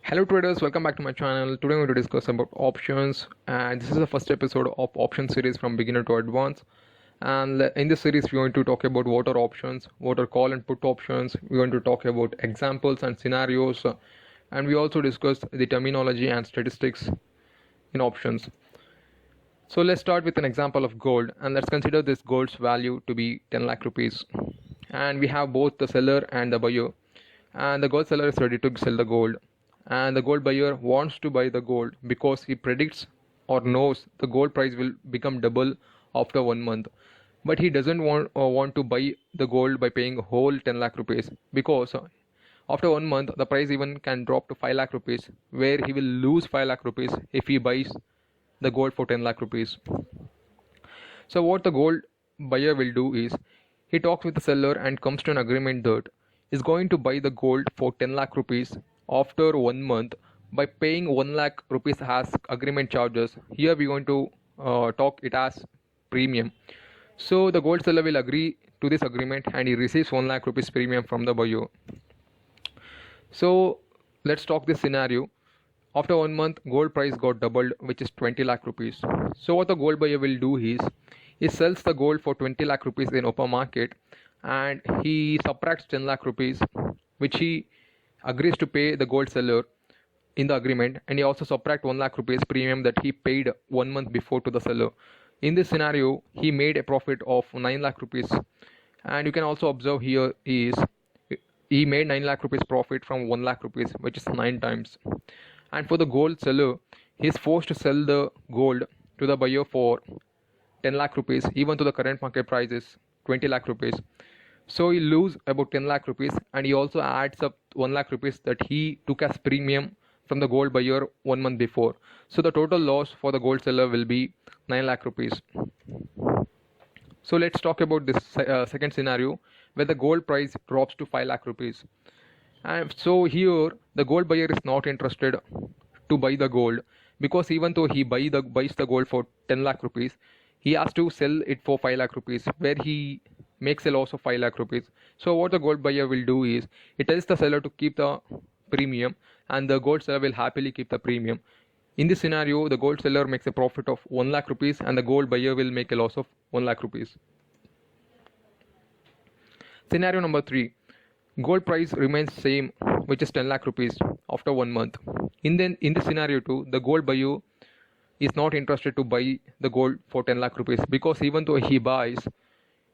Hello traders, welcome back to my channel. Today we're going to discuss about options, and this is the first episode of option series from beginner to advanced. And in this series we're going to talk about what are options, what are call and put options. We're going to talk about examples and scenarios, and we also discuss the terminology and statistics in options. So let's start with an example of gold, and let's consider this gold's value to be 10 lakh rupees. And we have both the seller and the buyer, and the gold seller is ready to sell the gold, and the gold buyer wants to buy the gold because he predicts or knows the gold price will become double after 1 month. But he doesn't want to buy the gold by paying whole 10 lakh rupees, because after 1 month the price even can drop to 5 lakh rupees, where he will lose 5 lakh rupees if he buys the gold for 10 lakh rupees. So what the gold buyer will do is he talks with the seller and comes to an agreement that is going to buy the gold for 10 lakh rupees after 1 month by paying 1 lakh rupees as agreement charges. Here we're going to talk it as premium. So the gold seller will agree to this agreement and he receives 1 lakh rupees premium from the buyer. So let's talk this scenario. After 1 month, gold price got doubled, which is 20 lakh rupees. So what the gold buyer will do is he sells the gold for 20 lakh rupees in open market, and he subtracts 10 lakh rupees, which he agrees to pay the gold seller in the agreement, and he also subtract 1 lakh rupees premium that he paid 1 month before to the seller. In this scenario, he made a profit of 9 lakh rupees, and you can also observe here is he made 9 lakh rupees profit from 1 lakh rupees, which is 9 times. And for the gold seller, he is forced to sell the gold to the buyer for 10 lakh rupees, even though the current market price is 20 lakh rupees. So he lose about 10 lakh rupees, and he also adds up 1 lakh rupees that he took as premium from the gold buyer 1 month before. So the total loss for the gold seller will be 9 lakh rupees. So let's talk about this second scenario where the gold price drops to 5 lakh rupees. And so here the gold buyer is not interested to buy the gold, because even though he buys the gold for 10 lakh rupees, he has to sell it for 5 lakh rupees, where he makes a loss of 5 lakh rupees. So what the gold buyer will do is he tells the seller to keep the premium, and the gold seller will happily keep the premium. In this scenario, the gold seller makes a profit of 1 lakh rupees and the gold buyer will make a loss of 1 lakh rupees. Scenario number 3. Gold price remains same, which is 10 lakh rupees after 1 month. In this scenario too, the gold buyer is not interested to buy the gold for 10 lakh rupees, because even though he buys,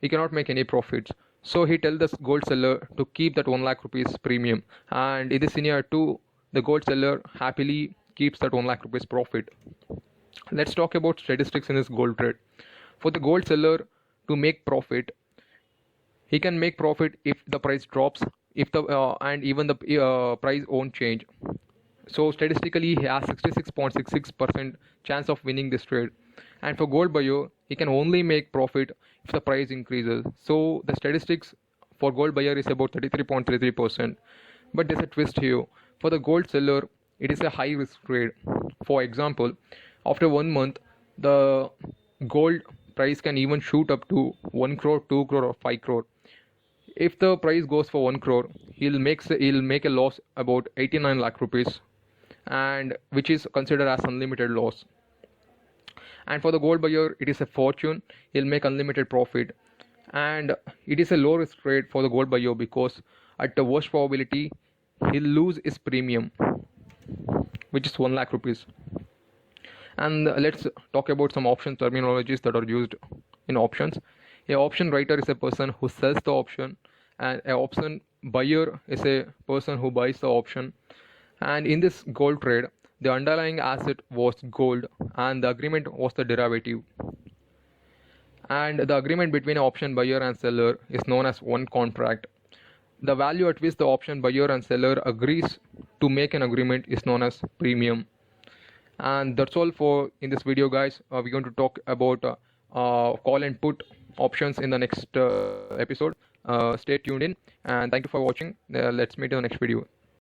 he cannot make any profits. So he tells the gold seller to keep that 1 lakh rupees premium, and in this scenario too, the gold seller happily keeps that 1 lakh rupees profit. Let's talk about statistics in this gold trade. For the gold seller to make profit, he can make profit if the price drops, if the and even the price won't change. So statistically, he has 66.66% chance of winning this trade. And for gold buyer, he can only make profit if the price increases. So the statistics for gold buyer is about 33.33%. But there's a twist here. For the gold seller, it is a high risk trade. For example, after 1 month, the gold price can even shoot up to 1 crore, 2 crore, or 5 crore. If the price goes for 1 crore, he'll make a loss about 89 lakh rupees, and which is considered as unlimited loss. And for the gold buyer, it is a fortune. He'll make unlimited profit, and it is a low risk trade for the gold buyer, because at the worst probability he'll lose his premium, which is 1 lakh rupees. And let's talk about some option terminologies that are used in options. A option writer is a person who sells the option, and an option buyer is a person who buys the option. And in this gold trade, the underlying asset was gold and the agreement was the derivative. And the agreement between an option buyer and seller is known as one contract. The value at which the option buyer and seller agrees to make an agreement is known as premium. And that's all for in this video, guys. We're going to talk about call and put options in the next episode. Stay tuned in, and thank you for watching. Let's meet in the next video.